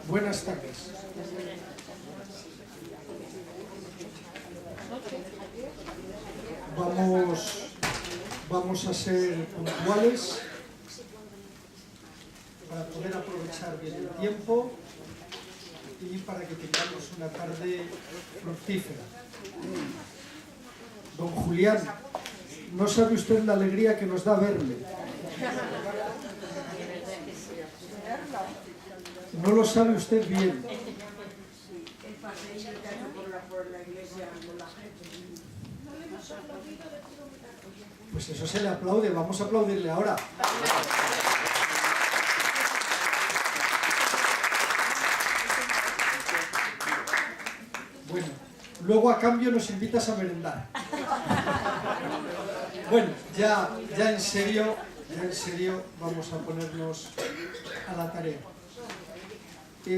Buenas tardes. Vamos a ser puntuales para poder aprovechar bien el tiempo y para que tengamos una tarde fructífera. Don Julián, no sabe usted la alegría que nos da verle. No lo sabe usted bien. Pues eso se le aplaude, vamos a aplaudirle ahora. Bueno, luego a cambio nos invitas a merendar. Bueno, ya en serio vamos a ponernos a la tarea.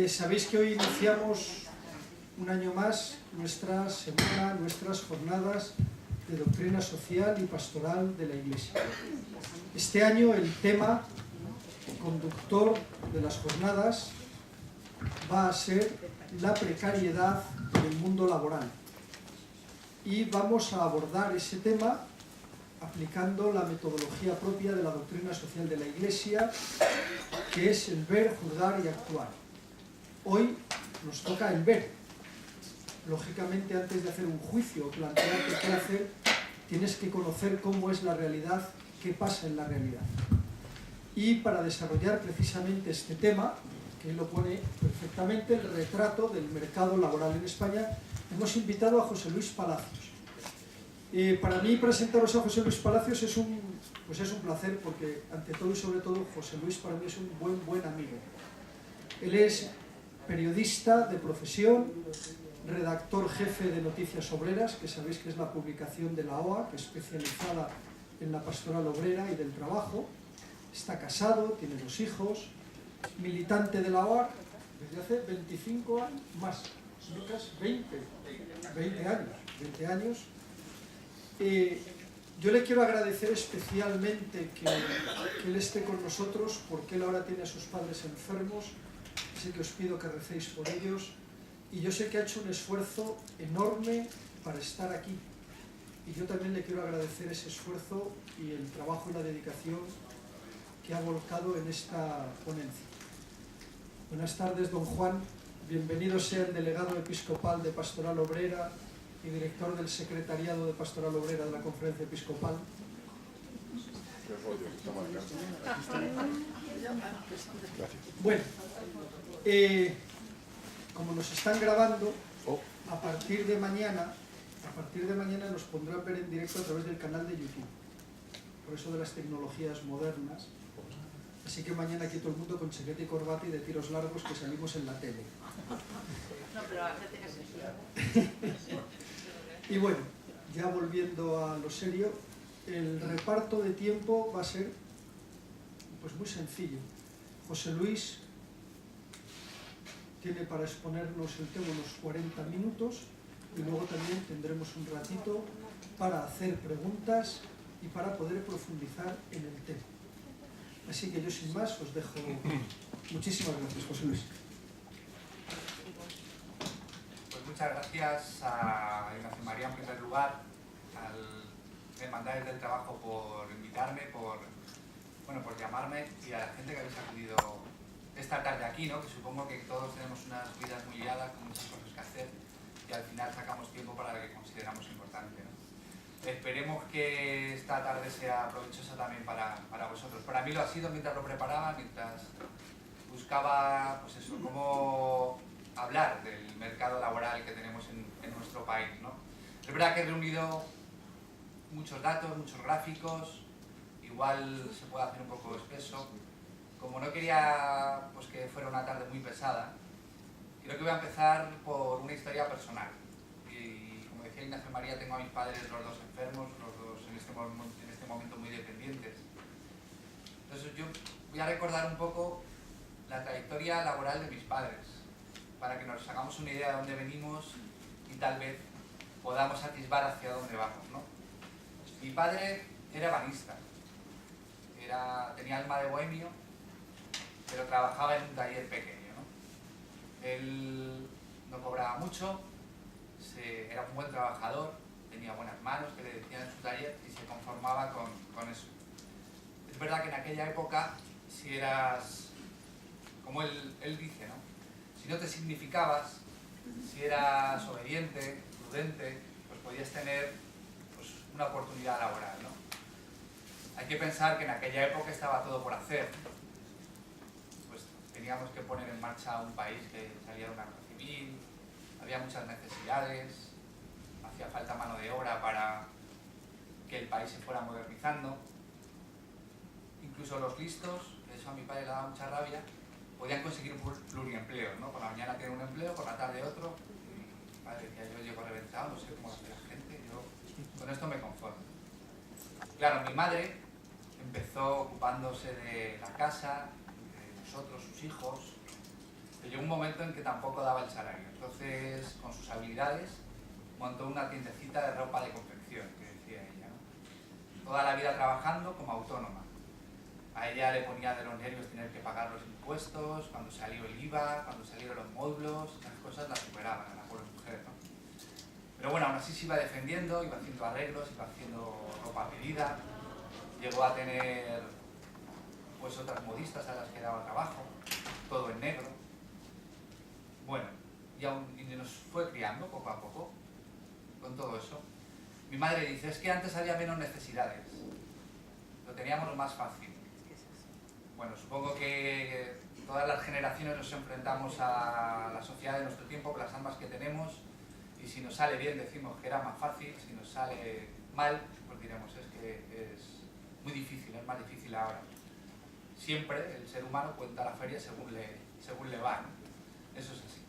Sabéis que hoy iniciamos un año más nuestra semana, nuestras jornadas de doctrina social y pastoral de la Iglesia. Este año el tema conductor de las jornadas va a ser la precariedad del mundo laboral. Y vamos a abordar ese tema aplicando la metodología propia de la doctrina social de la Iglesia, que es el ver, juzgar y actuar. Hoy nos toca el ver. Lógicamente, antes de hacer un juicio o plantearte qué hacer, tienes que conocer cómo es la realidad, qué pasa en la realidad. Y para desarrollar precisamente este tema, que lo pone perfectamente, el retrato del mercado laboral en España, hemos invitado a José Luis Palacios. Para mí presentaros a José Luis Palacios es un placer, porque ante todo y sobre todo José Luis para mí es un buen amigo. Él es periodista de profesión, redactor jefe de Noticias Obreras, que sabéis que es la publicación de la OA, que es especializada en la pastoral obrera y del trabajo. Está casado, tiene 2 hijos, militante de la OA desde hace 25 años, más, Lucas, 20 años. Yo le quiero agradecer especialmente que él esté con nosotros, porque él ahora tiene a sus padres enfermos. Así que os pido que recéis por ellos, y yo sé que ha hecho un esfuerzo enorme para estar aquí, y yo también le quiero agradecer ese esfuerzo y el trabajo y la dedicación que ha volcado en esta ponencia. Buenas tardes, don Juan, bienvenido sea el delegado episcopal de Pastoral Obrera y director del secretariado de Pastoral Obrera de la Conferencia Episcopal. Bueno, como nos están grabando, a partir de mañana nos pondrán ver en directo a través del canal de YouTube, por eso de las tecnologías modernas. Así que mañana aquí todo el mundo con chaqueta y corbata y de tiros largos, que salimos en la tele. No, pero la gente que se... Y bueno, ya volviendo a lo serio, el reparto de tiempo va a ser pues muy sencillo. José Luis tiene para exponernos el tema unos 40 minutos, y luego también tendremos un ratito para hacer preguntas y para poder profundizar en el tema. Así que yo sin más os dejo. Muchísimas gracias, José Luis. Pues muchas gracias a Ignacio María en primer lugar, al Hermandades del Trabajo por invitarme, por llamarme, y a la gente que habéis acudido esta tarde aquí, ¿no? Que supongo que todos tenemos unas vidas muy liadas, con muchas cosas que hacer, y al final sacamos tiempo para lo que consideramos importante, ¿no? Esperemos que esta tarde sea provechosa también para vosotros. Para mí lo ha sido mientras lo preparaba, mientras buscaba, pues eso, cómo hablar del mercado laboral que tenemos en nuestro país, ¿no? Es verdad que he reunido muchos datos, muchos gráficos, igual se puede hacer un poco espeso. Como no quería pues, que fuera una tarde muy pesada, creo que voy a empezar por una historia personal. Y como decía Ignacio María, tengo a mis padres los 2 enfermos, los 2 en este momento muy dependientes. Entonces yo voy a recordar un poco la trayectoria laboral de mis padres, para que nos hagamos una idea de dónde venimos y tal vez podamos atisbar hacia dónde vamos, ¿no? Mi padre era ebanista, tenía alma de bohemio, pero trabajaba en un taller pequeño, ¿no? Él no cobraba mucho, era un buen trabajador, tenía buenas manos, que le decían en su taller, y se conformaba con eso. Es verdad que en aquella época, si eras, como él dice, ¿no? Si no te significabas, si eras obediente, prudente, pues podías tener pues, una oportunidad laboral, ¿no? Hay que pensar que en aquella época estaba todo por hacer. Pues teníamos que poner en marcha un país que salía de una guerra civil, había muchas necesidades, hacía falta mano de obra para que el país se fuera modernizando. Incluso los listos, eso a mi padre le daba mucha rabia, podían conseguir pluriempleos, ¿no? Por la mañana tiene un empleo, por la tarde otro. Y mi padre decía, yo llego reventado, no sé cómo hace la gente, yo con esto me conformo. Claro, mi madre empezó ocupándose de la casa, de nosotros, sus hijos, pero llegó un momento en que tampoco daba el salario. Entonces, con sus habilidades, montó una tiendecita de ropa de confección, que decía ella, ¿no? Toda la vida trabajando como autónoma. A ella le ponía de los nervios tener que pagar los impuestos, cuando salió el IVA, cuando salieron los módulos, las cosas las superaban a la pobre mujer, ¿no? Pero bueno, aún así se iba defendiendo, iba haciendo arreglos, iba haciendo ropa a medida, llegó a tener pues otras modistas a las que daba trabajo, todo en negro. Bueno, y nos fue criando poco a poco con todo eso. Mi madre dice, es que antes había menos necesidades, lo teníamos más fácil. Bueno, supongo que todas las generaciones nos enfrentamos a la sociedad de nuestro tiempo con las armas que tenemos, y si nos sale bien decimos que era más fácil, si nos sale mal, pues diremos es que es muy difícil, es más difícil ahora. Siempre el ser humano cuenta la feria según le va, ¿no? Eso es así.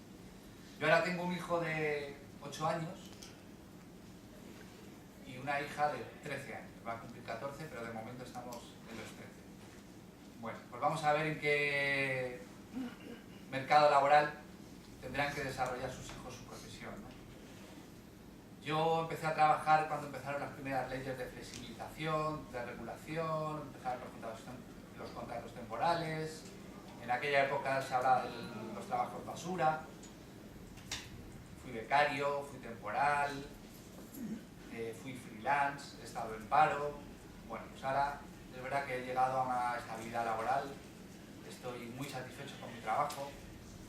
Yo ahora tengo un hijo de 8 años y una hija de 13 años. Va a cumplir 14, pero de momento estamos en los 13. Bueno, pues vamos a ver en qué mercado laboral tendrán que desarrollar sus hijos su profesión, ¿no? Yo empecé a trabajar cuando empezaron las primeras leyes de flexibilización, de regulación, empezaron los contratos temporales. En aquella época se hablaba de los trabajos basura. Fui becario, fui temporal, fui freelance, he estado en paro. Bueno, pues ahora es verdad que he llegado a una estabilidad laboral, estoy muy satisfecho con mi trabajo,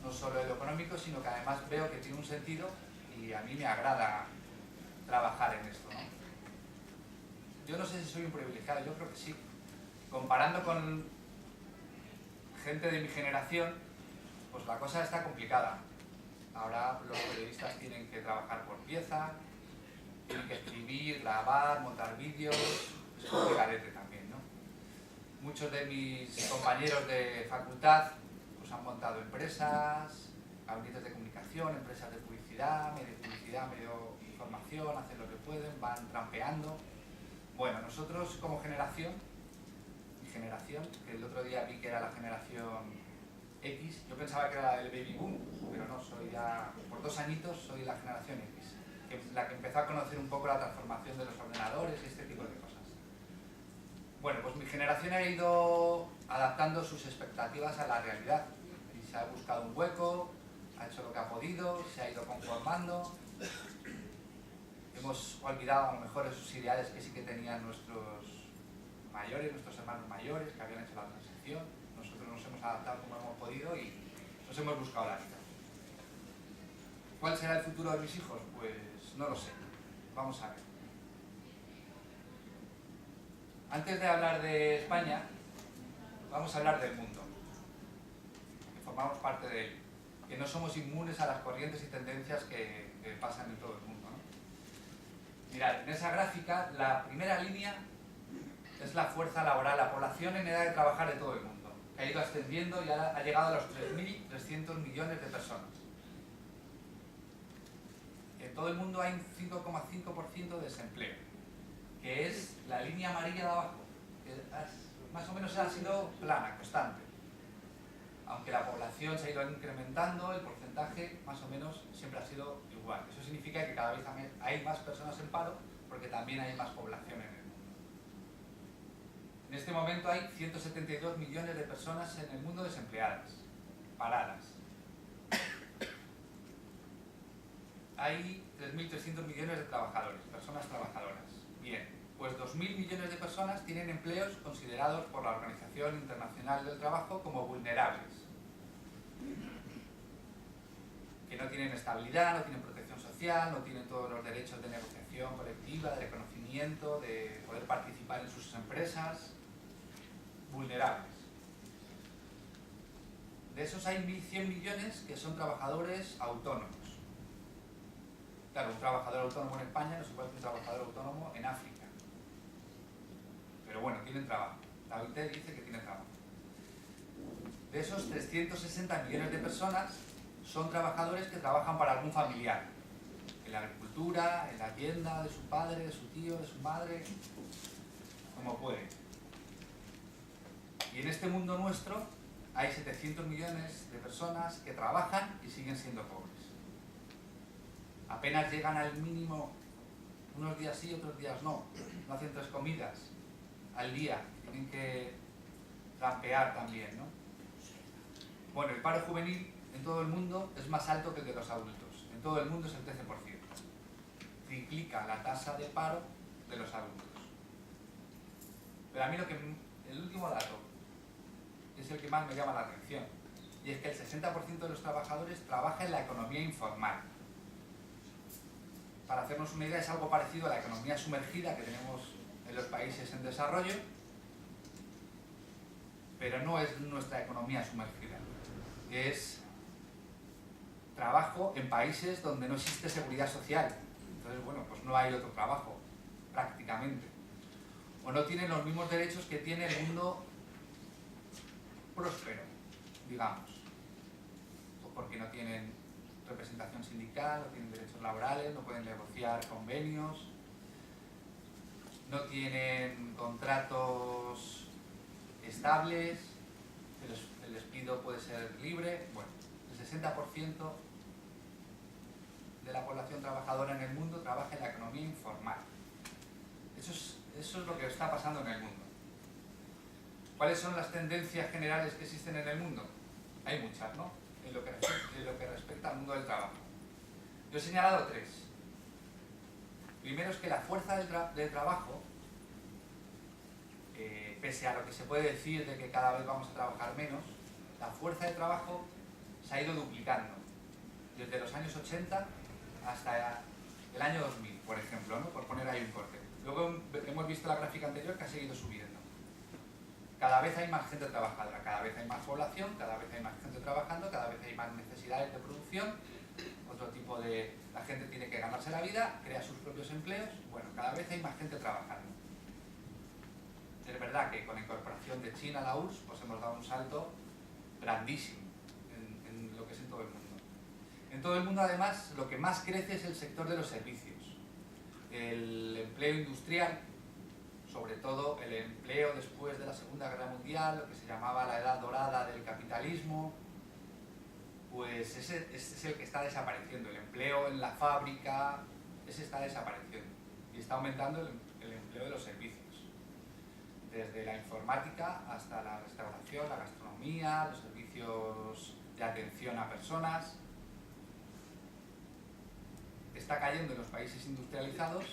no solo en lo económico, sino que además veo que tiene un sentido y a mí me agrada trabajar en esto, ¿no? Yo no sé si soy un privilegiado, yo creo que sí. Comparando con gente de mi generación, pues la cosa está complicada. Ahora los periodistas tienen que trabajar por pieza, tienen que escribir, grabar, montar vídeos, es complicadete también, ¿no? Muchos de mis compañeros de facultad pues han montado empresas, gabinetes de comunicación, empresas de publicidad, medio información, hacen lo que pueden, van trampeando. Bueno, nosotros como generación, mi generación, que el otro día vi que era la generación X, yo pensaba que era el baby boom, pero no, soy ya, por 2 añitos soy la generación X, la que empezó a conocer un poco la transformación de los ordenadores y este tipo de cosas. Bueno, pues mi generación ha ido adaptando sus expectativas a la realidad y se ha buscado un hueco, ha hecho lo que ha podido, se ha ido conformando. Hemos olvidado a lo mejor esos ideales que sí que tenían nuestros mayores, nuestros hermanos mayores, que habían hecho la transición. Nosotros nos hemos adaptado como hemos podido y nos hemos buscado la vida. ¿Cuál será el futuro de mis hijos? Pues no lo sé. Vamos a ver. Antes de hablar de España, vamos a hablar del mundo, que formamos parte de él, que no somos inmunes a las corrientes y tendencias que pasan en todo el mundo, ¿no? Mirad, en esa gráfica, la primera línea es la fuerza laboral, la población en edad de trabajar de todo el mundo, que ha ido ascendiendo y ahora ha llegado a los 3.300 millones de personas. En todo el mundo hay un 5,5% de desempleo, que es la línea amarilla de abajo, que más o menos ha sido plana, constante. Aunque la población se ha ido incrementando, el porcentaje más o menos siempre ha sido igual. Eso significa que cada vez hay más personas en paro, porque también hay más población en el mundo. En este momento hay 172 millones de personas en el mundo desempleadas, paradas. hay 3.300 millones de trabajadores, personas trabajadoras. Bien, pues 2.000 millones de personas tienen empleos considerados por la Organización Internacional del Trabajo como vulnerables, que no tienen estabilidad, no tienen protección social, no tienen todos los derechos de negociación colectiva, de reconocimiento, de poder participar en sus empresas, vulnerables. De esos hay 1.100 millones que son trabajadores autónomos. Claro, un trabajador autónomo en España no es igual que un trabajador autónomo en África. Pero bueno, tienen trabajo. La OIT dice que tienen trabajo. De esos 360 millones de personas son trabajadores que trabajan para algún familiar. En la agricultura, en la tienda de su padre, de su tío, de su madre, como puede. Y en este mundo nuestro hay 700 millones de personas que trabajan y siguen siendo pobres. Apenas llegan al mínimo, unos días sí, otros días no. No hacen 3 comidas al día, tienen que trampear también, ¿no? Bueno, el paro juvenil en todo el mundo es más alto que el de los adultos. En todo el mundo es el 13%. Triplica la tasa de paro de los adultos. Pero a mí el último dato es el que más me llama la atención. Y es que el 60% de los trabajadores trabaja en la economía informal. Para hacernos una idea, es algo parecido a la economía sumergida que tenemos en los países en desarrollo, pero no es nuestra economía sumergida. Es trabajo en países donde no existe seguridad social. Entonces, bueno, pues no hay otro trabajo, prácticamente. O no tienen los mismos derechos que tiene el mundo próspero, digamos. Pues porque no tienen representación sindical, no tienen derechos laborales, no pueden negociar convenios, no tienen contratos estables, el despido puede ser libre. Bueno, el 60% de la población trabajadora en el mundo trabaja en la economía informal. Eso es lo que está pasando en el mundo. ¿Cuáles son las tendencias generales que existen en el mundo? Hay muchas, ¿no? En lo que respecta al mundo del trabajo. Yo he señalado 3. Primero es que la fuerza del trabajo, pese a lo que se puede decir de que cada vez vamos a trabajar menos, la fuerza de trabajo se ha ido duplicando. Desde los años 80 hasta el año 2000, por ejemplo, ¿no? Por poner ahí un corte. Luego hemos visto la gráfica anterior que ha seguido subiendo. Cada vez hay más gente trabajadora, cada vez hay más población, cada vez hay más gente trabajando, cada vez hay más necesidades de producción, otro tipo de... La gente tiene que ganarse la vida, crea sus propios empleos, bueno, cada vez hay más gente trabajando. Es verdad que con la incorporación de China a la URSS, pues hemos dado un salto grandísimo en lo que es en todo el mundo. En todo el mundo, además, lo que más crece es el sector de los servicios. El empleo industrial, sobre todo el empleo después de la Segunda Guerra Mundial, lo que se llamaba la edad dorada del capitalismo, pues ese es el que está desapareciendo. El empleo en la fábrica, ese está desapareciendo. Y está aumentando el empleo de los servicios. Desde la informática hasta la restauración, la gastronomía, los servicios de atención a personas. Está cayendo en los países industrializados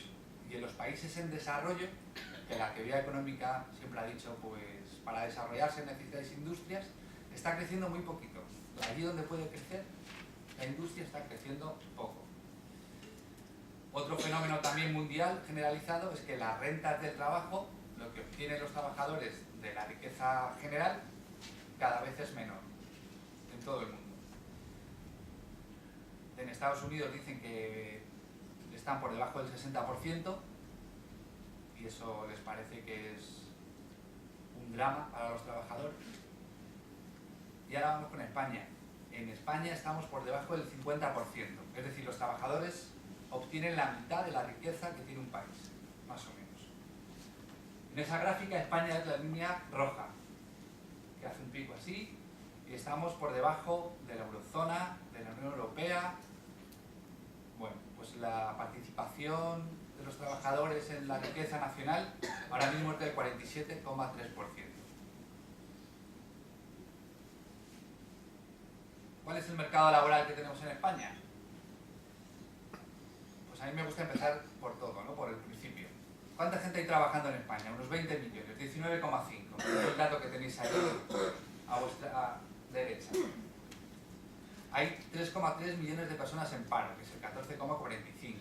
y en los países en desarrollo, que la teoría económica siempre ha dicho, pues para desarrollarse necesitáis industrias, está creciendo muy poquito. Allí donde puede crecer, la industria está creciendo poco. Otro fenómeno también mundial generalizado es que las rentas del trabajo, lo que obtienen los trabajadores de la riqueza general, cada vez es menor en todo el mundo. En Estados Unidos dicen que están por debajo del 60% y eso les parece que es un drama para los trabajadores. Y ahora vamos con España. En España estamos por debajo del 50%, es decir, los trabajadores obtienen la mitad de la riqueza que tiene un país, más o menos. En esa gráfica España es la línea roja, que hace un pico así, y estamos por debajo de la eurozona, de la Unión Europea. Bueno, pues la participación de los trabajadores en la riqueza nacional ahora mismo es del 47,3%. ¿Cuál es el mercado laboral que tenemos en España? pues a mí me gusta empezar por todo, ¿no? Por el principio. ¿Cuánta gente hay trabajando en España? Unos 20 millones, 19,5. Es el dato que tenéis ahí a vuestra derecha. Hay 3,3 millones de personas en paro, que es el 14,45.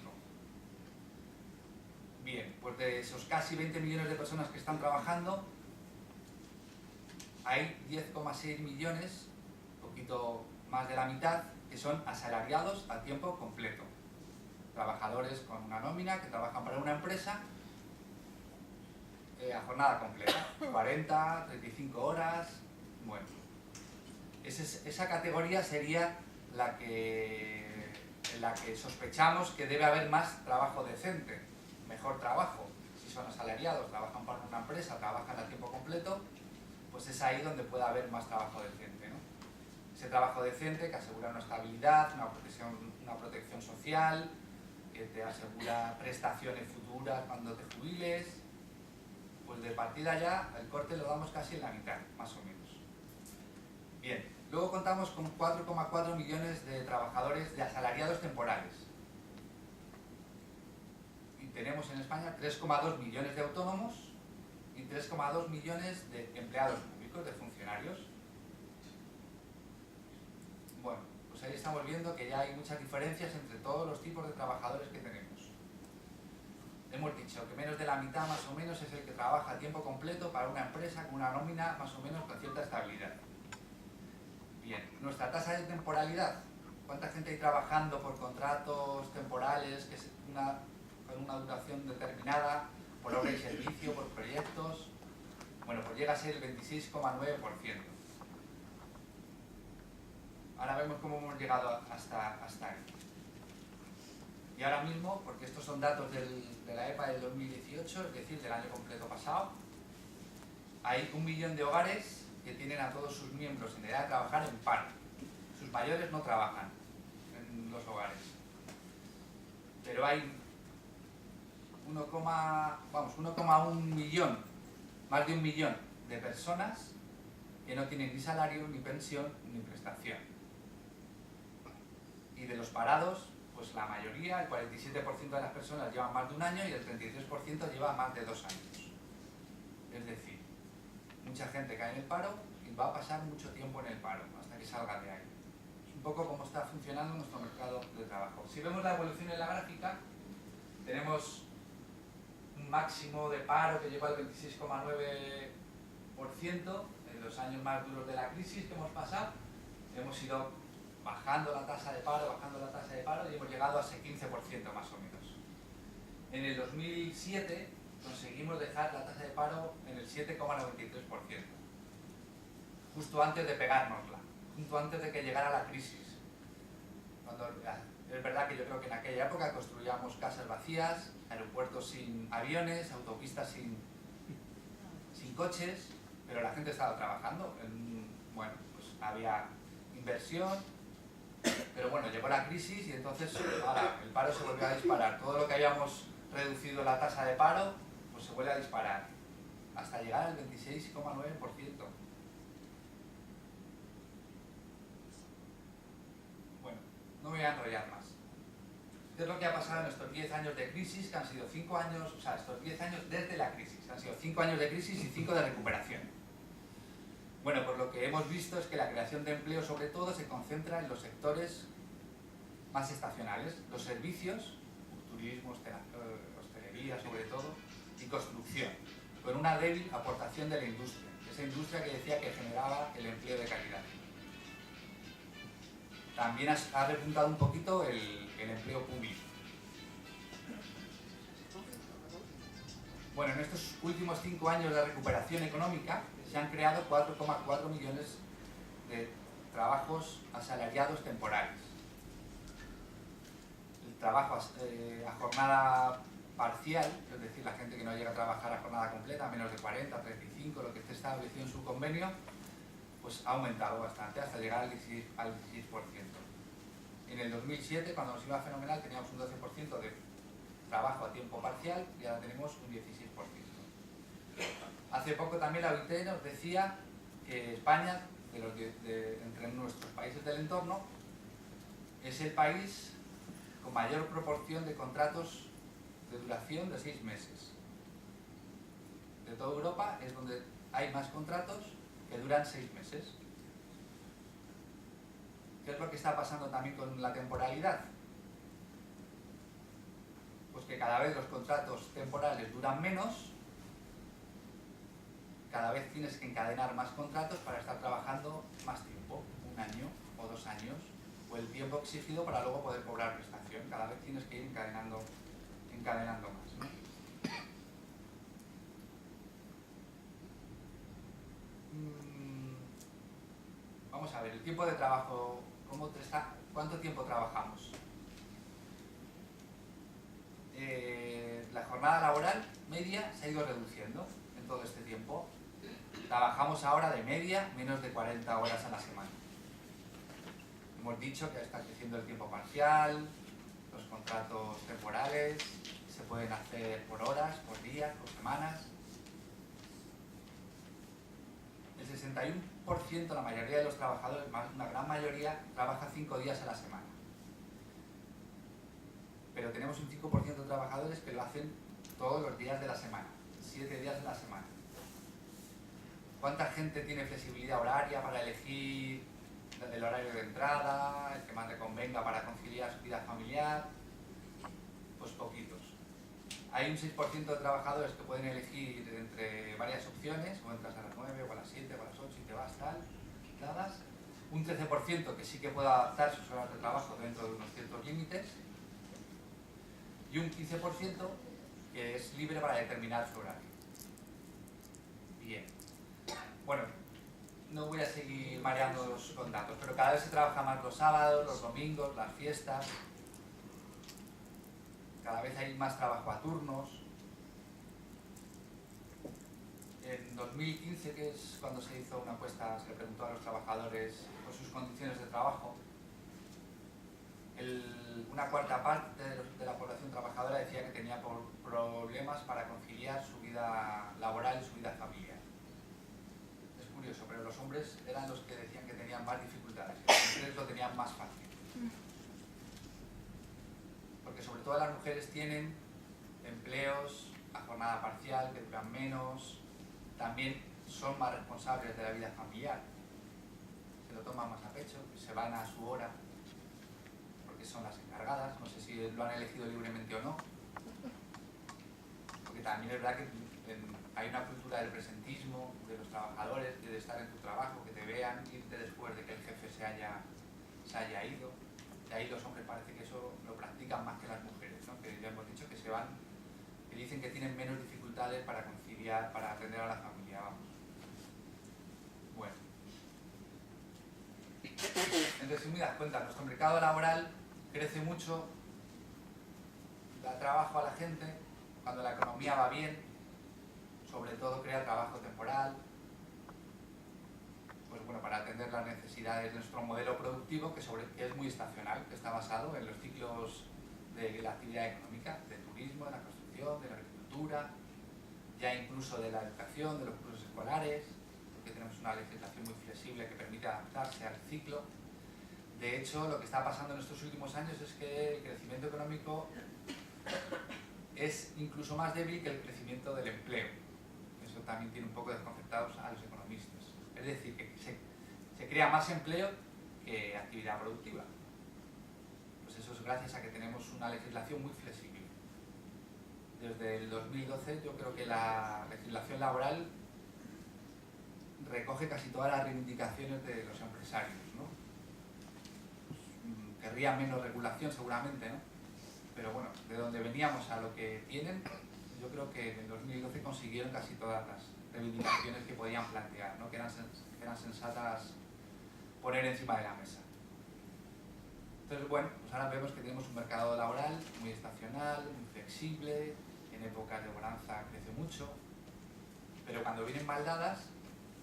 Bien, pues de esos casi 20 millones de personas que están trabajando, hay 10,6 millones, un poquito más de la mitad, que son asalariados a tiempo completo. Trabajadores con una nómina que trabajan para una empresa a jornada completa, 40, 35 horas, bueno. Esa categoría sería en la que sospechamos que debe haber más trabajo decente, mejor trabajo. Si son asalariados, trabajan para una empresa, trabajan a tiempo completo, pues es ahí donde puede haber más trabajo decente, ¿no? Ese trabajo decente que asegura una estabilidad, una protección social, que te asegura prestaciones futuras cuando te jubiles, pues de partida ya el corte lo damos casi en la mitad, más o menos. Bien, luego contamos con 4,4 millones de trabajadores de asalariados temporales. Y tenemos en España 3,2 millones de autónomos y 3,2 millones de empleados públicos, de funcionarios. Bueno, pues ahí estamos viendo que ya hay muchas diferencias entre todos los tipos de trabajadores que tenemos. Hemos dicho que menos de la mitad más o menos es el que trabaja a tiempo completo para una empresa con una nómina más o menos con cierta estabilidad. Bien, nuestra tasa de temporalidad. ¿Cuánta gente hay trabajando por contratos temporales que es con una duración determinada, por obra y servicio, por proyectos? Bueno, pues llega a ser el 26,9%. Ahora vemos cómo hemos llegado hasta aquí. Y ahora mismo, porque estos son datos de la EPA del 2018, es decir, del año completo pasado, hay 1 millón de hogares que tienen a todos sus miembros en edad de trabajar en paro. Sus mayores no trabajan en los hogares. Pero hay 1,1 millón, más de 1 millón de personas que no tienen ni salario, ni pensión, ni prestación. Y de los parados, pues la mayoría, el 47% de las personas llevan más de un año y el 33% lleva más de 2 años. Es decir, mucha gente cae en el paro y va a pasar mucho tiempo en el paro, hasta que salga de ahí. Es un poco cómo está funcionando nuestro mercado de trabajo. Si vemos la evolución en la gráfica, tenemos un máximo de paro que llegó al 26,9% en los años más duros de la crisis que hemos pasado. Hemos ido bajando la tasa de paro y hemos llegado a ese 15% más o menos. En el 2007 conseguimos dejar la tasa de paro en el 7,93%, justo antes de pegárnosla, justo antes de que llegara la crisis. Es verdad que yo creo que en aquella época construíamos casas vacías, aeropuertos sin aviones, autopistas sin coches, pero la gente estaba trabajando. Bueno, pues había inversión. Pero bueno, llegó la crisis y entonces ahora el paro se volvió a disparar. Todo lo que habíamos reducido la tasa de paro, pues se vuelve a disparar, hasta llegar al 26,9%. Bueno, no me voy a enrollar más. ¿Qué es lo que ha pasado en estos 10 años de crisis? Que han sido 5 años, o sea, estos 10 años desde la crisis, que han sido 5 años de crisis y 5 de recuperación. Bueno, pues lo que hemos visto es que la creación de empleo sobre todo se concentra en los sectores más estacionales, los servicios, turismo, hostelería sobre todo, y construcción, con una débil aportación de la industria, esa industria que decía que generaba el empleo de calidad. También ha repuntado un poquito el empleo público. Bueno, en estos últimos 5 años de recuperación económica se han creado 4,4 millones de trabajos asalariados temporales. El trabajo a jornada parcial, es decir, la gente que no llega a trabajar a jornada completa, menos de 40, 35, lo que esté establecido en su convenio, pues ha aumentado bastante hasta llegar al 16%. En el 2007, cuando nos iba fenomenal, teníamos un 12% de trabajo a tiempo parcial y ahora tenemos un 16%. Hace poco también la OIT nos decía que España, entre nuestros países del entorno, es el país con mayor proporción de contratos de duración de 6 meses. De toda Europa es donde hay más contratos que duran 6 meses. ¿Qué es lo que está pasando también con la temporalidad? Pues que cada vez los contratos temporales duran menos, cada vez tienes que encadenar más contratos para estar trabajando más tiempo, 1 año o 2 años, o el tiempo exigido para luego poder cobrar prestación. Cada vez tienes que ir encadenando más, ¿no? Vamos a ver, el tiempo de trabajo, ¿cuánto tiempo trabajamos? La jornada laboral media se ha ido reduciendo en todo este tiempo. Trabajamos ahora de media menos de 40 horas a la semana. Hemos dicho que está creciendo el tiempo parcial, los contratos temporales, se pueden hacer por horas, por días, por semanas. El 61%, la mayoría de los trabajadores, una gran mayoría, trabaja 5 días a la semana. Pero tenemos un 5% de trabajadores que lo hacen todos los días de la semana, 7 días de la semana. ¿Cuánta gente tiene flexibilidad horaria para elegir el horario de entrada, el que más le convenga para conciliar su vida familiar? Pues poquitos. Hay un 6% de trabajadores que pueden elegir entre varias opciones, o entras a las 9, o a las 7, o a las 8 y te vas tal, dadas. Un 13% que sí que puede adaptar sus horas de trabajo dentro de unos ciertos límites. Y un 15% que es libre para determinar su horario. Bien. Bueno, no voy a seguir mareándoos con datos, pero cada vez se trabaja más los sábados, los domingos, las fiestas. Cada vez hay más trabajo a turnos. En 2015, que es cuando se hizo una encuesta, se le preguntó a los trabajadores por sus condiciones de trabajo. Una cuarta parte de la población trabajadora decía que tenía problemas para conciliar su vida laboral y su vida familiar. Es curioso, pero los hombres eran los que decían que tenían más dificultades, y las mujeres lo tenían más fácil. Porque sobre todo las mujeres tienen empleos a jornada parcial que duran menos, también son más responsables de la vida familiar, se lo toman más a pecho, se van a su hora, porque son las encargadas, no sé si lo han elegido libremente o no, porque también es verdad que hay una cultura del presentismo de los trabajadores, de estar en tu trabajo, que te vean irte después de que el jefe se haya ido. De ahí los hombres parece que eso lo practican más que las mujeres, ¿no? Que ya hemos dicho que se van, que dicen que tienen menos dificultades para conciliar, para atender a la familia, vamos. Bueno. En resumidas cuentas, nuestro mercado laboral crece mucho, da trabajo a la gente cuando la economía va bien, sobre todo crea trabajo temporal, pues bueno, para atender las necesidades de nuestro modelo productivo, que es muy estacional, que está basado en los ciclos de la actividad económica, del turismo, de la construcción, de la agricultura, ya incluso de la educación, de los cursos escolares, porque tenemos una legislación muy flexible que permite adaptarse al ciclo. De hecho, lo que está pasando en estos últimos años es que el crecimiento económico es incluso más débil que el crecimiento del empleo. Eso también tiene un poco desconcertados a los economistas. Es decir, que se crea más empleo que actividad productiva. Pues eso es gracias a que tenemos una legislación muy flexible. Desde el 2012 yo creo que la legislación laboral recoge casi todas las reivindicaciones de los empresarios, ¿no? Pues, querrían menos regulación seguramente, ¿no? Pero bueno, de donde veníamos a lo que tienen, yo creo que en el 2012 consiguieron casi todas las reivindicaciones que podían plantear, ¿no? Que eran sensatas poner encima de la mesa. Entonces, bueno, pues ahora vemos que tenemos un mercado laboral muy estacional, muy flexible, en épocas de bonanza crece mucho, pero cuando vienen mal dadas,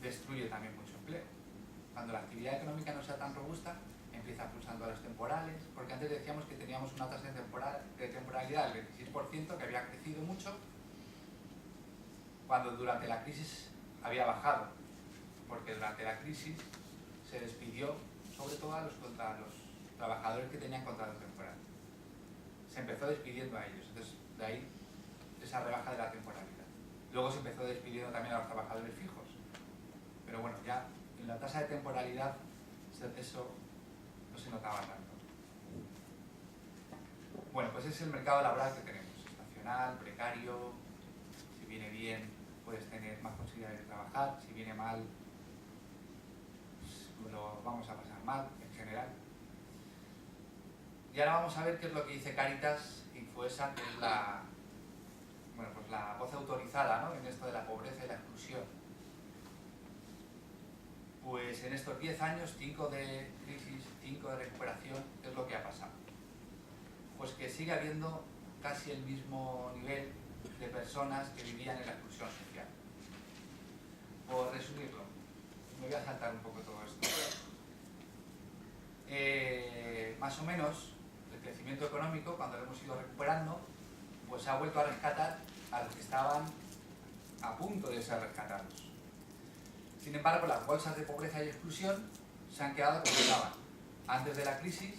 destruye también mucho empleo. Cuando la actividad económica no sea tan robusta, empieza pulsando a los temporales, porque antes decíamos que teníamos una tasa de temporalidad del 26%, que había crecido mucho, cuando durante la crisis había bajado, porque durante la crisis se despidió sobre todo a los trabajadores que tenían contrato temporal. se empezó despidiendo a ellos. Entonces, de ahí esa rebaja de la temporalidad. Luego se empezó despidiendo también a los trabajadores fijos. Pero bueno, ya en la tasa de temporalidad eso no se notaba tanto. Bueno, pues ese es el mercado laboral que tenemos. Estacional, precario, si viene bien puedes tener más posibilidades de trabajar, si viene mal pues lo vamos a pasar mal en general. Y ahora vamos a ver qué es lo que dice Cáritas Infoesa, que es la voz autorizada, ¿no?, en esto de la pobreza y la exclusión. Pues en estos 10 años, 5 de crisis, 5 de recuperación, ¿qué es lo que ha pasado? Pues que sigue habiendo casi el mismo nivel de personas que vivían en la exclusión social. Por resumirlo, me voy a saltar un poco todo esto. Más o menos, el crecimiento económico, cuando lo hemos ido recuperando, pues ha vuelto a rescatar a los que estaban a punto de ser rescatados. Sin embargo, las bolsas de pobreza y exclusión se han quedado como estaban antes de la crisis,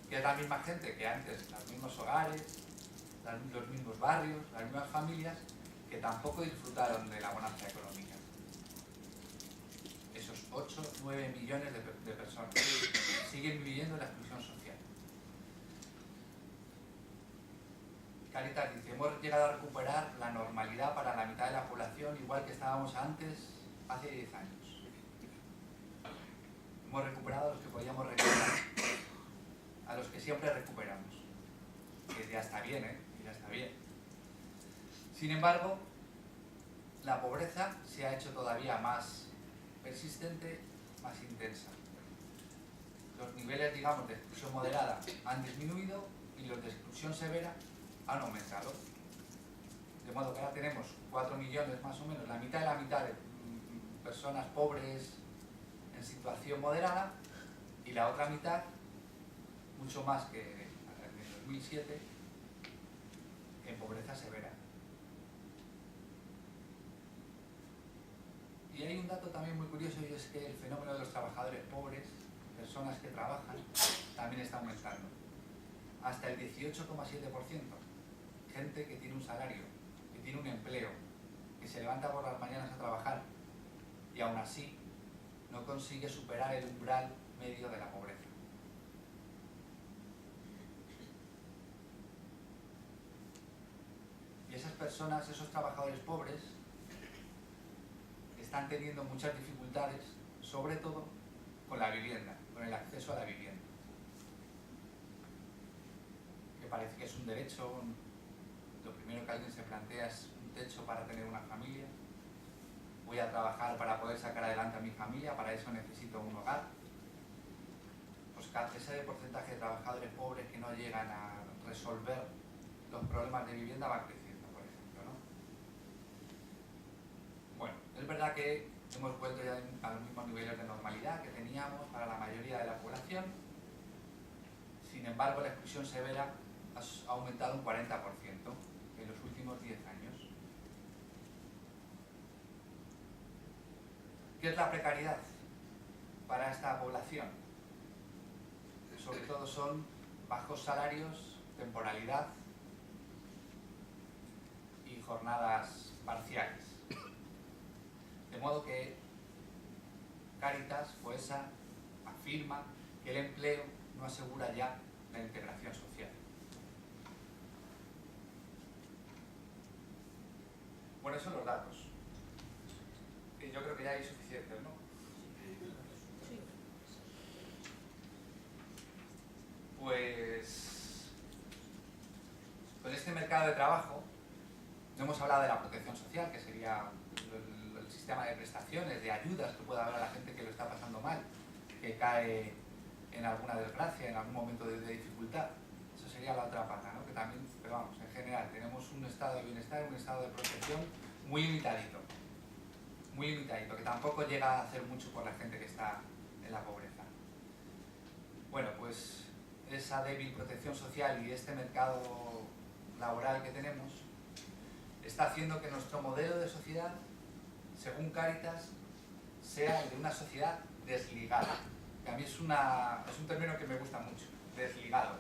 que es la misma gente que antes, los mismos hogares, los mismos barrios, las mismas familias, que tampoco disfrutaron de la bonanza económica. Esos 8-9 millones de personas siguen viviendo en la exclusión social. Cáritas dice, hemos llegado a recuperar la normalidad para la mitad de la población, igual que estábamos antes, hace 10 años. Hemos recuperado a los que podíamos recuperar, a los que siempre recuperamos. Que ya está bien, que ya está bien. Sin embargo, la pobreza se ha hecho todavía más persistente, más intensa. Los niveles, digamos, de exclusión moderada han disminuido y los de exclusión severa han aumentado. De modo que ahora tenemos 4 millones más o menos, la mitad de personas pobres en situación moderada y la otra mitad, mucho más que en el 2007, en pobreza severa. Y hay un dato también muy curioso, y es que el fenómeno de los trabajadores pobres, personas que trabajan, también está aumentando. Hasta el 18,7%. Gente que tiene un salario, que tiene un empleo, que se levanta por las mañanas a trabajar y aún así no consigue superar el umbral medio de la pobreza. Y esas personas, esos trabajadores pobres, están teniendo muchas dificultades, sobre todo con la vivienda, con el acceso a la vivienda. Que parece que es un derecho, lo primero que alguien se plantea es un techo para tener una familia. Voy a trabajar para poder sacar adelante a mi familia, para eso necesito un hogar. Pues ese porcentaje de trabajadores pobres que no llegan a resolver los problemas de vivienda va creciendo, por ejemplo, ¿no? Bueno, es verdad que hemos vuelto ya a los mismos niveles de normalidad que teníamos para la mayoría de la población. Sin embargo, la exclusión severa ha aumentado un 40% en los últimos 10 años. ¿Qué es la precariedad para esta población? Sobre todo son bajos salarios, temporalidad y jornadas parciales. De modo que Cáritas Foesa afirma que el empleo no asegura ya la integración social. Bueno, esos son los datos. Y yo creo que ya hay suficientes, ¿no? Pues con este mercado de trabajo no hemos hablado de la protección social, que sería el sistema de prestaciones, de ayudas que pueda haber a la gente que lo está pasando mal, que cae en alguna desgracia, en algún momento de dificultad. Eso sería la otra pata, ¿no? Que también, pero vamos, en general, tenemos un estado de bienestar, un estado de protección muy limitadito, que tampoco llega a hacer mucho por la gente que está en la pobreza. Bueno, pues esa débil protección social y este mercado laboral que tenemos está haciendo que nuestro modelo de sociedad, según Cáritas, sea el de una sociedad desligada. Que a mí es un término que me gusta mucho, desligado.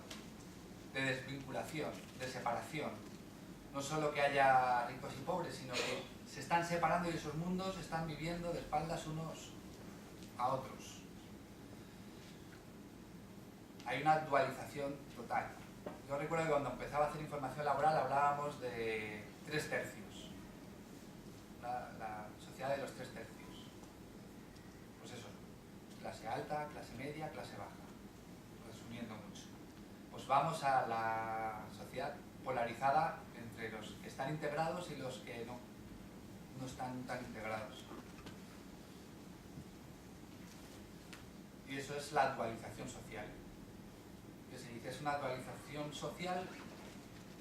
de desvinculación, de separación. No solo que haya ricos y pobres, sino que se están separando y esos mundos están viviendo de espaldas unos a otros. Hay una dualización total. Yo recuerdo que cuando empezaba a hacer información laboral hablábamos de 3 tercios. La sociedad de los 3 tercios. Pues eso, clase alta, clase media, clase baja. Resumiendo mucho. Pues vamos a la sociedad polarizada entre los que están integrados y los que no están tan integrados. Y eso es la dualización social. Que se dice, es una dualización social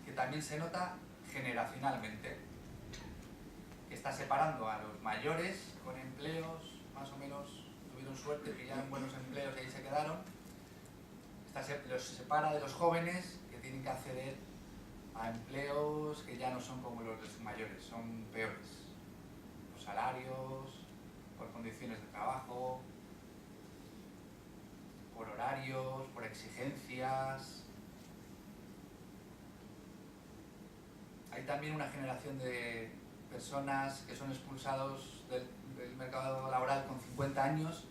que también se nota generacionalmente, que está separando a los mayores con empleos, más o menos tuvieron suerte, pillaron buenos empleos y ahí se quedaron. Los separa de los jóvenes que tienen que acceder a empleos que ya no son como los de sus mayores, son peores. Por salarios, por condiciones de trabajo, por horarios, por exigencias. Hay también una generación de personas que son expulsados del mercado laboral con 50 años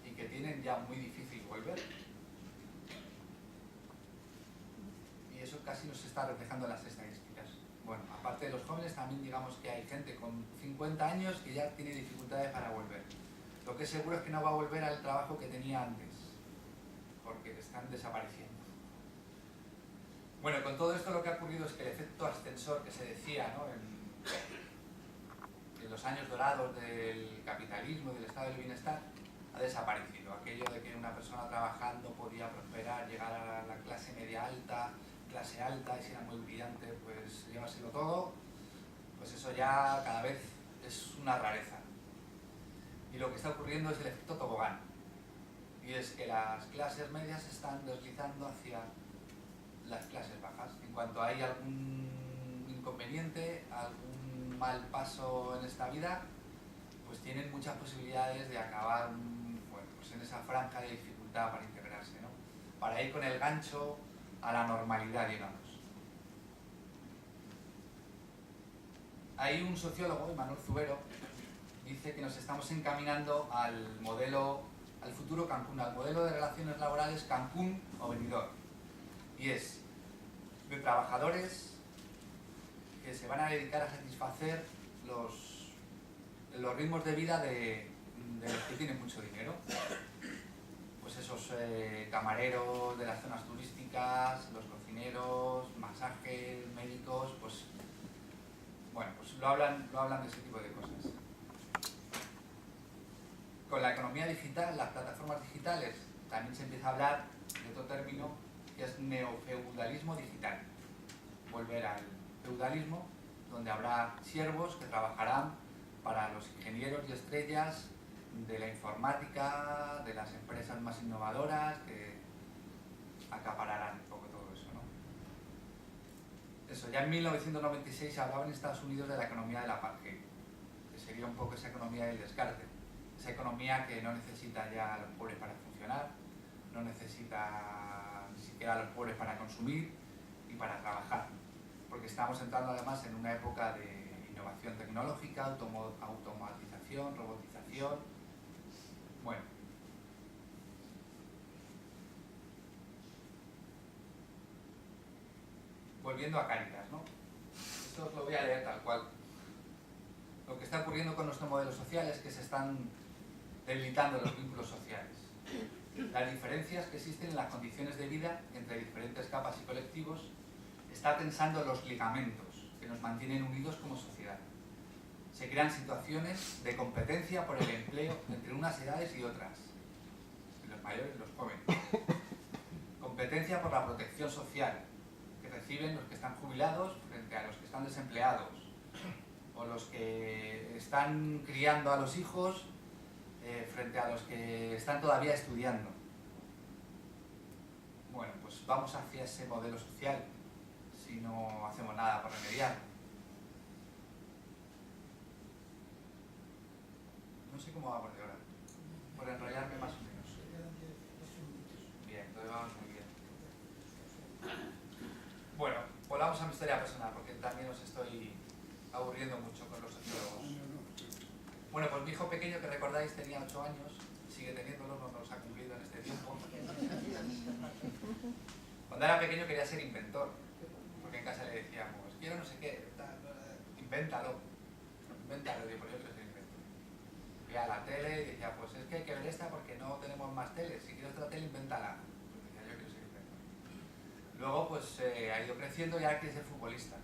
y que tienen ya muy difícil volver. Y eso casi nos está reflejando en las estadísticas. Bueno, aparte de los jóvenes, también digamos que hay gente con 50 años que ya tiene dificultades para volver. Lo que es seguro es que no va a volver al trabajo que tenía antes, porque están desapareciendo. Bueno, con todo esto lo que ha ocurrido es que el efecto ascensor que se decía, ¿no?, en los años dorados del capitalismo y del estado del bienestar, ha desaparecido. Aquello de que una persona trabajando podía prosperar, llegar a la clase media alta, clase alta, y si era muy brillante, pues llevárselo todo, pues eso ya cada vez es una rareza. Y lo que está ocurriendo es el efecto tobogán. Y es que las clases medias se están deslizando hacia las clases bajas. En cuanto hay algún inconveniente, algún mal paso en esta vida, pues tienen muchas posibilidades de acabar bueno, pues en esa franja de dificultad para integrarse, ¿no?, para ir con el gancho a la normalidad, digamos. Hay un sociólogo, Manuel Zubero, dice que nos estamos encaminando al futuro Cancún, al modelo de relaciones laborales Cancún o Benidorm. Y es de trabajadores que se van a dedicar a satisfacer los ritmos de vida de los que tienen mucho dinero. Pues esos camareros de las zonas turísticas, los cocineros, masajes, médicos, pues bueno, pues lo hablan de ese tipo de cosas. Con la economía digital, las plataformas digitales, también se empieza a hablar de otro término que es neofeudalismo digital. Volver al feudalismo, donde habrá siervos que trabajarán para los ingenieros y estrellas de la informática, de las empresas más innovadoras, que acapararán un poco todo eso, ¿no? Eso, ya en 1996 se hablaba en Estados Unidos de la economía del apartheid, que sería un poco esa economía del descarte. Esa economía que no necesita ya a los pobres para funcionar, no necesita ni siquiera a los pobres para consumir y para trabajar, porque estamos entrando además en una época de innovación tecnológica, automatización, robotización. Bueno, volviendo a Cáritas, ¿no? Esto os lo voy a leer tal cual. Lo que está ocurriendo con nuestro modelo social es que se están debilitando los vínculos sociales. Las diferencias que existen en las condiciones de vida entre diferentes capas y colectivos está tensando los ligamentos que nos mantienen unidos como sociedad. Se crean situaciones de competencia por el empleo entre unas edades y otras, los mayores y los jóvenes. Competencia por la protección social que reciben los que están jubilados frente a los que están desempleados, o los que están criando a los hijos frente a los que están todavía estudiando. Bueno, pues vamos hacia ese modelo social si no hacemos nada por remediarlo. No sé cómo vamos de hora, por enrollarme más o menos. Bien, entonces vamos muy bien. historia personal, porque también os estoy aburriendo mucho con los sociólogos. Bueno, pues mi hijo pequeño, que recordáis, tenía 8 años, sigue teniéndolos, no los ha cumplido en este tiempo. Cuando era pequeño quería ser inventor, porque en casa le decíamos, quiero no sé qué, invéntalo, digo, pues yo quiero ser inventor. Veía la tele y decía, pues es que hay que ver esta porque no tenemos más tele, si quieres otra tele, invéntala. Pues decía, yo quiero ser inventor. Luego pues ha ido creciendo y ahora quiere ser futbolista.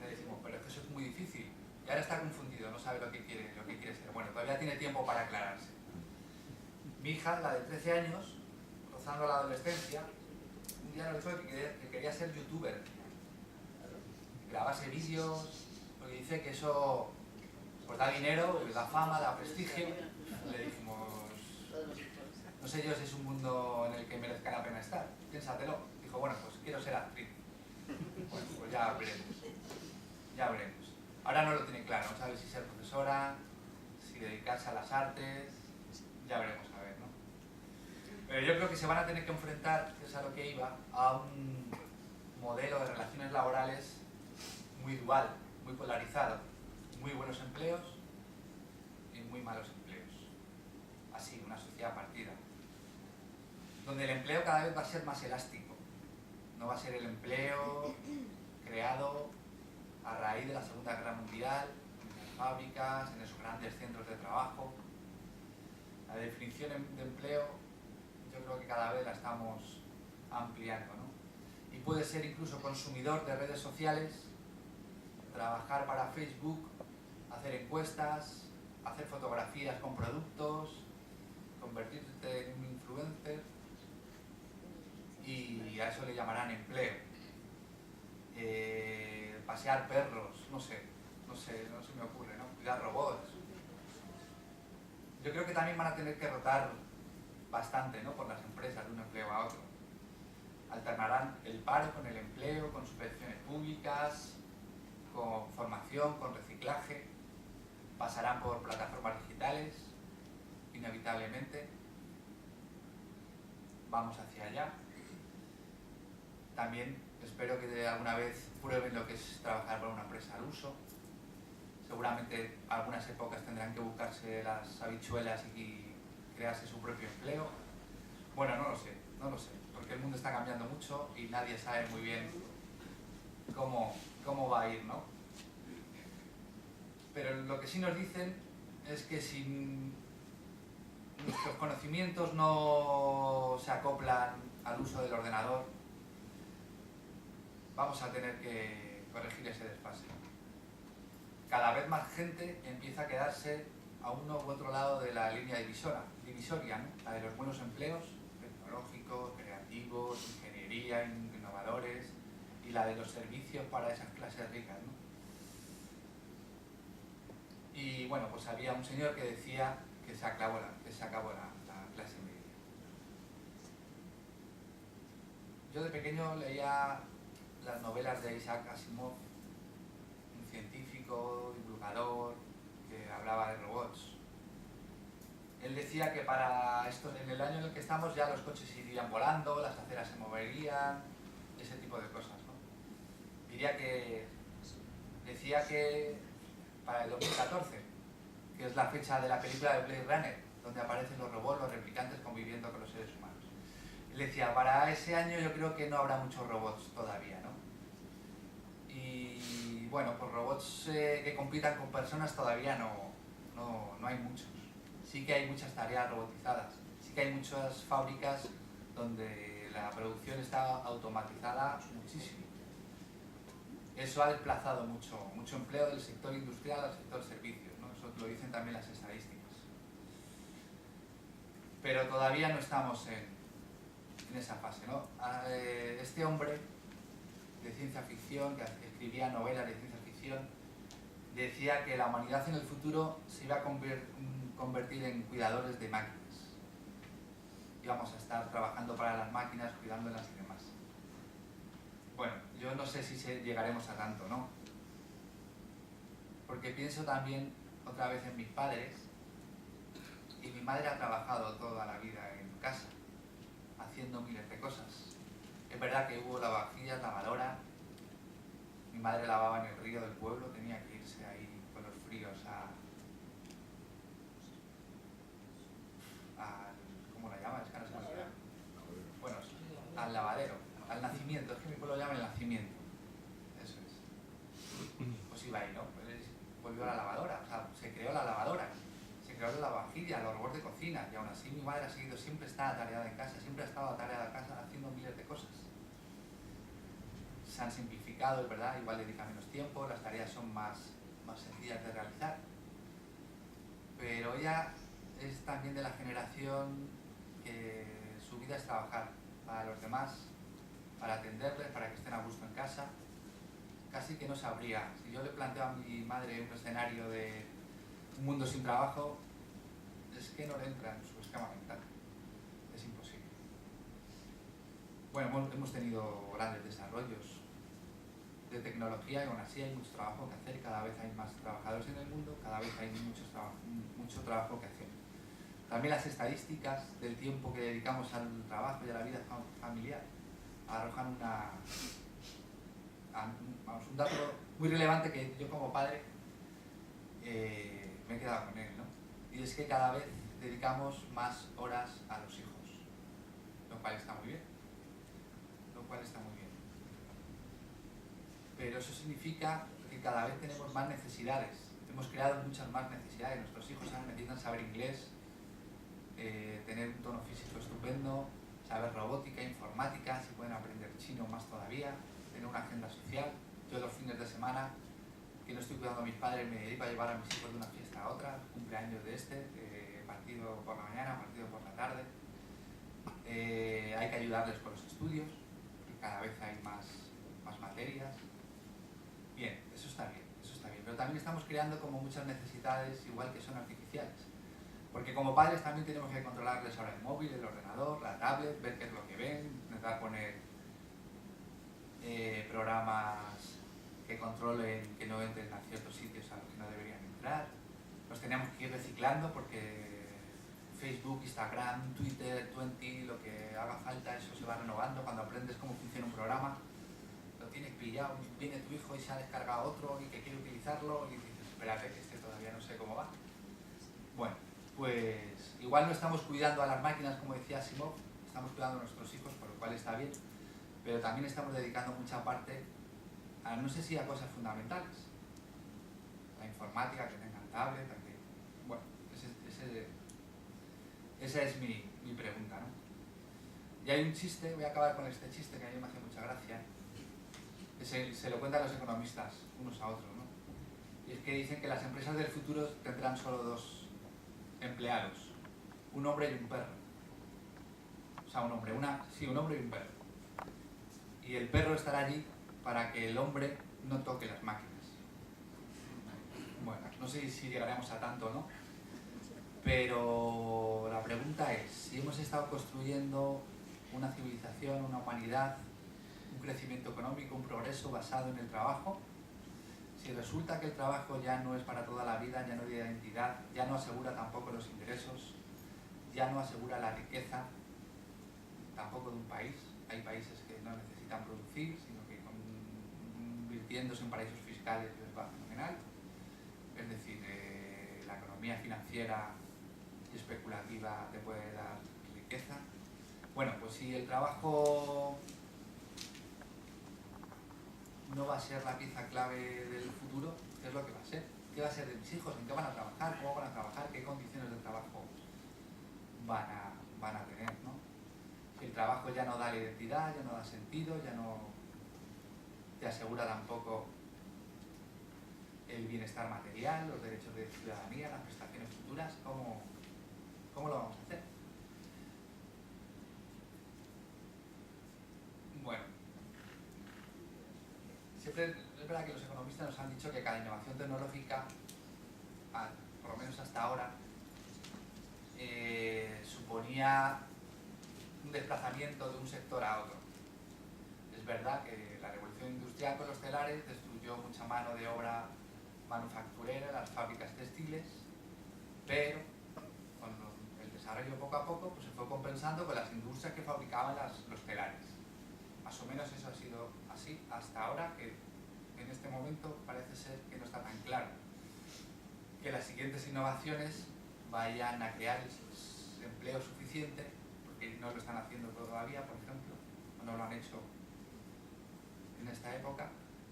Le decimos, pero es que eso es muy difícil. Y ahora está confundido, no sabe lo que quiere ser. Bueno, todavía tiene tiempo para aclararse. Mi hija, la de 13 años, rozando la adolescencia, un día nos dijo que quería ser youtuber. Grabase vídeos, porque dice que eso pues da dinero, da fama, da prestigio. Le dijimos, no sé yo si es un mundo en el que merezca la pena estar, piénsatelo. Dijo, bueno, pues quiero ser actriz. Bueno, pues ya veremos. Ya veremos. Ahora no lo tiene claro, no sabe si ser profesora, si dedicarse a las artes, ya veremos a ver, ¿no? Pero yo creo que se van a tener que enfrentar, que es a lo que iba, a un modelo de relaciones laborales muy dual, muy polarizado, muy buenos empleos y muy malos empleos. Así, una sociedad partida, donde el empleo cada vez va a ser más elástico, no va a ser el empleo creado a raíz de la Segunda Guerra Mundial, en las fábricas, en esos grandes centros de trabajo. La definición de empleo yo creo que cada vez la estamos ampliando, ¿no? Y puede ser incluso consumidor de redes sociales, trabajar para Facebook, hacer encuestas, hacer fotografías con productos, convertirte en un influencer, y a eso le llamarán empleo. Pasear perros, no se me ocurre, ¿no? Cuidar robots. Yo creo que también van a tener que rotar bastante, ¿no? Por las empresas de un empleo a otro. Alternarán el paro con el empleo, con subvenciones públicas, con formación, con reciclaje. Pasarán por plataformas digitales, inevitablemente. Vamos hacia allá. También espero que de alguna vez prueben lo que es trabajar para una empresa al uso. Seguramente algunas épocas tendrán que buscarse las habichuelas y crearse su propio empleo. Bueno, no lo sé, porque el mundo está cambiando mucho y nadie sabe muy bien cómo va a ir, ¿no? Pero lo que sí nos dicen es que si nuestros conocimientos no se acoplan al uso del ordenador, vamos a tener que corregir ese desfase. Cada vez más gente empieza a quedarse a uno u otro lado de la línea divisoria, ¿no? La de los buenos empleos, tecnológicos, creativos, ingeniería, innovadores, y la de los servicios para esas clases ricas, ¿no? Y bueno, pues había un señor que decía que se acabó la clase media. Yo de pequeño leía las novelas de Isaac Asimov, un científico, divulgador, que hablaba de robots. Él decía que para esto, en el año en el que estamos, ya los coches irían volando, las aceras se moverían, ese tipo de cosas, ¿no? Decía que para el 2014, que es la fecha de la película de Blade Runner, donde aparecen los robots, los replicantes conviviendo con los seres humanos. Él decía, para ese año yo creo que no habrá muchos robots todavía, ¿no? Y bueno, pues robots que compitan con personas todavía no hay muchos. Sí que hay muchas tareas robotizadas, sí que hay muchas fábricas donde la producción está automatizada muchísimo. Eso ha desplazado mucho empleo del sector industrial al sector servicios, ¿no? Eso lo dicen también las estadísticas. Pero todavía no estamos en esa fase, ¿no? Este hombre de ciencia ficción, que escribía novelas de ciencia ficción, decía que la humanidad en el futuro se iba a convertir en cuidadores de máquinas. Íbamos a estar trabajando para las máquinas, cuidándolas y demás. Bueno, yo no sé si llegaremos a tanto, ¿no? Porque pienso también otra vez en mis padres, y mi madre ha trabajado toda la vida en casa, haciendo miles de cosas. Es verdad verdad que hubo lavavajillas, lavadora. Mi madre lavaba en el río del pueblo, tenía que irse ahí con los fríos ¿cómo la llaman? Es que no se me olvida. Bueno, al lavadero, al nacimiento, es que mi pueblo lo llama el nacimiento. Eso es. Pues iba ahí, ¿no? Pues volvió a la lavadora, o sea, se creó la lavadora, se creó la lavavajilla, los robots de cocina, y aún así mi madre ha seguido, siempre está atareada en casa, siempre ha estado atareada en casa haciendo miles de cosas. Se han simplificado, es verdad, igual dedica menos tiempo, las tareas son más sencillas de realizar, pero ella es también de la generación que su vida es trabajar para los demás, para atenderles, para que estén a gusto en casa. Casi que no sabría. Si yo le planteo a mi madre un escenario de un mundo sin trabajo, es que no le entra en su esquema mental. Es imposible. Bueno, hemos tenido grandes desarrollos de tecnología y aún así hay mucho trabajo que hacer. Cada vez hay más trabajadores en el mundo, cada vez hay mucho trabajo que hacer. También las estadísticas del tiempo que dedicamos al trabajo y a la vida familiar arrojan un dato muy relevante que yo como padre me he quedado con él, ¿no? Y es que cada vez dedicamos más horas a los hijos, lo cual está muy bien, pero eso significa que cada vez tenemos más necesidades, hemos creado muchas más necesidades. Nuestros hijos necesitan saber inglés, tener un tono físico estupendo, saber robótica, informática, si pueden aprender chino más todavía, tener una agenda social. Yo los fines de semana, que no estoy cuidando a mis padres, me dedico a llevar a mis hijos de una fiesta a otra, cumpleaños de partido por la mañana, partido por la tarde. Hay que ayudarles con los estudios, que cada vez hay más materias. Bien, eso está bien, pero también estamos creando como muchas necesidades, igual que son artificiales. Porque como padres también tenemos que controlarles ahora el móvil, el ordenador, la tablet, ver qué es lo que ven, intentar poner programas que controlen que no entren a ciertos sitios a los que no deberían entrar. Los tenemos que ir reciclando porque Facebook, Instagram, Twitter, Twenty, lo que haga falta, eso se va renovando. Cuando aprendes cómo funciona un programa, lo tienes pillado, viene tu hijo y se ha descargado otro y que quiere utilizarlo y dices, espérate, que todavía no sé cómo va. Bueno, pues igual no estamos cuidando a las máquinas, como decía Asimov, estamos cuidando a nuestros hijos, por lo cual está bien, pero también estamos dedicando mucha parte a, no sé si a cosas fundamentales, la informática, que tengan tablet, que, bueno, esa es mi pregunta, ¿no? Y hay un chiste, voy a acabar con este chiste que a mí me hace mucha gracia, que se lo cuentan los economistas unos a otros, ¿no? Y es que dicen que las empresas del futuro tendrán solo dos empleados, un hombre y un perro. O sea, un hombre y un perro. Y el perro estará allí para que el hombre no toque las máquinas. Bueno, no sé si llegaremos a tanto o no, pero la pregunta es, si hemos estado construyendo una civilización, una humanidad, un crecimiento económico, un progreso basado en el trabajo, si resulta que el trabajo ya no es para toda la vida, ya no da identidad, ya no asegura tampoco los ingresos, ya no asegura la riqueza, tampoco de un país. Hay países que no necesitan producir, sino que convirtiéndose en paraísos fiscales les va fenomenal. Es decir, la economía financiera y especulativa te puede dar riqueza. Bueno, pues si el trabajo no va a ser la pieza clave del futuro, ¿qué es lo que va a ser? ¿Qué va a ser de mis hijos? ¿En qué van a trabajar? ¿Cómo van a trabajar? ¿Qué condiciones de trabajo van a tener, ¿no? Si el trabajo ya no da la identidad, ya no da sentido, ya no te asegura tampoco el bienestar material, los derechos de ciudadanía, las prestaciones futuras, ¿cómo lo vamos a hacer? Bueno, siempre es verdad que los economistas nos han dicho que cada innovación tecnológica, por lo menos hasta ahora, suponía un desplazamiento de un sector a otro. Es verdad que la revolución industrial con los telares destruyó mucha mano de obra manufacturera en las fábricas textiles, pero con el desarrollo poco a poco pues se fue compensando con las industrias que fabricaban los telares. Más o menos eso ha sido así hasta ahora, que en este momento parece ser que no está tan claro. Que las siguientes innovaciones vayan a crear empleo suficiente, porque no lo están haciendo todavía, por ejemplo, o no lo han hecho en esta época,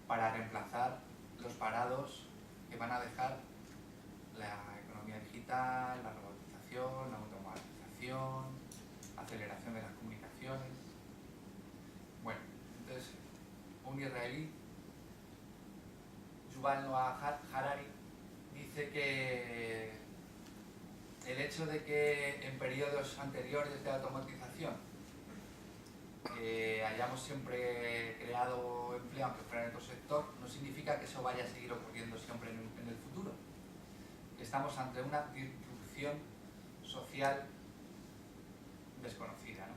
para reemplazar los parados que van a dejar la economía digital, la robotización, la automatización, aceleración de las comunicaciones. Bueno, entonces, un israelí, Yuval Noah Harari, dice que el hecho de que en periodos anteriores de automatización hayamos siempre creado empleo, aunque fuera en otro sector, no significa que eso vaya a seguir ocurriendo siempre en el futuro. Estamos ante una disrupción social desconocida, ¿no?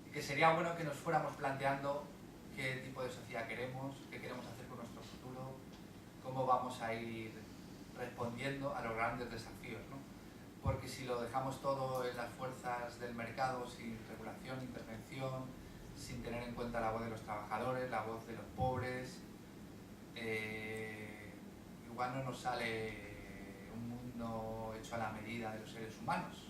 Y que sería bueno que nos fuéramos planteando qué tipo de sociedad queremos, qué queremos hacer con nuestro futuro, cómo vamos a ir respondiendo a los grandes desafíos, ¿no? Porque si lo dejamos todo en las fuerzas del mercado, sin regulación, intervención, sin tener en cuenta la voz de los trabajadores, la voz de los pobres, igual no nos sale un mundo hecho a la medida de los seres humanos.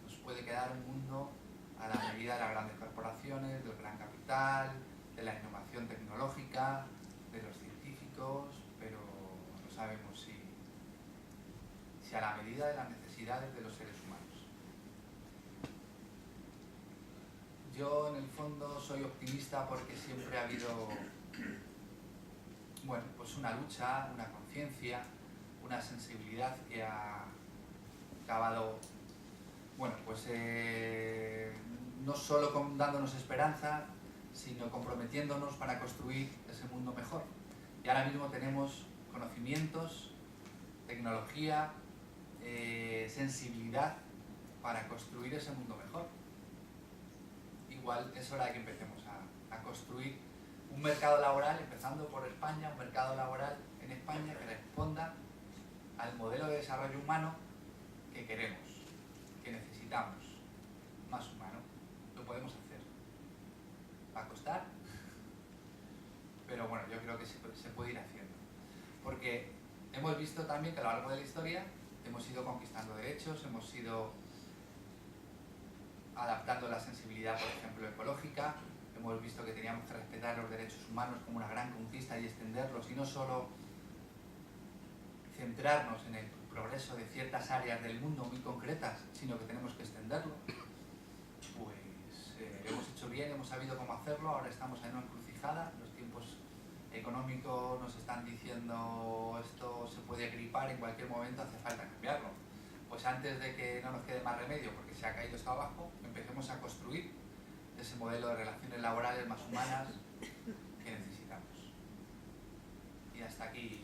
Nos puede quedar un mundo a la medida de las grandes corporaciones, del gran capital, de la innovación tecnológica, de los científicos, pero no sabemos si a la medida de las necesidades de los seres humanos. Yo en el fondo soy optimista porque siempre ha habido, bueno, pues una lucha, una conciencia, una sensibilidad que ha acabado, bueno, pues no solo dándonos esperanza, sino comprometiéndonos para construir ese mundo mejor. Y ahora mismo tenemos conocimientos, tecnología, sensibilidad para construir ese mundo mejor. Igual es hora de que empecemos a construir un mercado laboral, empezando por España, un mercado laboral en España que responda al modelo de desarrollo humano que queremos, que necesitamos, más humano. Lo podemos hacer. Va a costar, pero bueno, yo creo que se puede ir haciendo. Porque hemos visto también que a lo largo de la historia hemos ido conquistando derechos, hemos ido adaptando la sensibilidad, por ejemplo, ecológica, hemos visto que teníamos que respetar los derechos humanos como una gran conquista y extenderlos, y no solo centrarnos en el progreso de ciertas áreas del mundo muy concretas, sino que tenemos que extenderlo. Pues lo hemos hecho bien, hemos sabido cómo hacerlo, ahora estamos en una encrucijada, los tiempos económicos nos están diciendo esto se puede gripar, en cualquier momento hace falta cambiarlo. Pues antes de que no nos quede más remedio, porque se ha caído esto abajo, empecemos a construir ese modelo de relaciones laborales más humanas que necesitamos. Y hasta aquí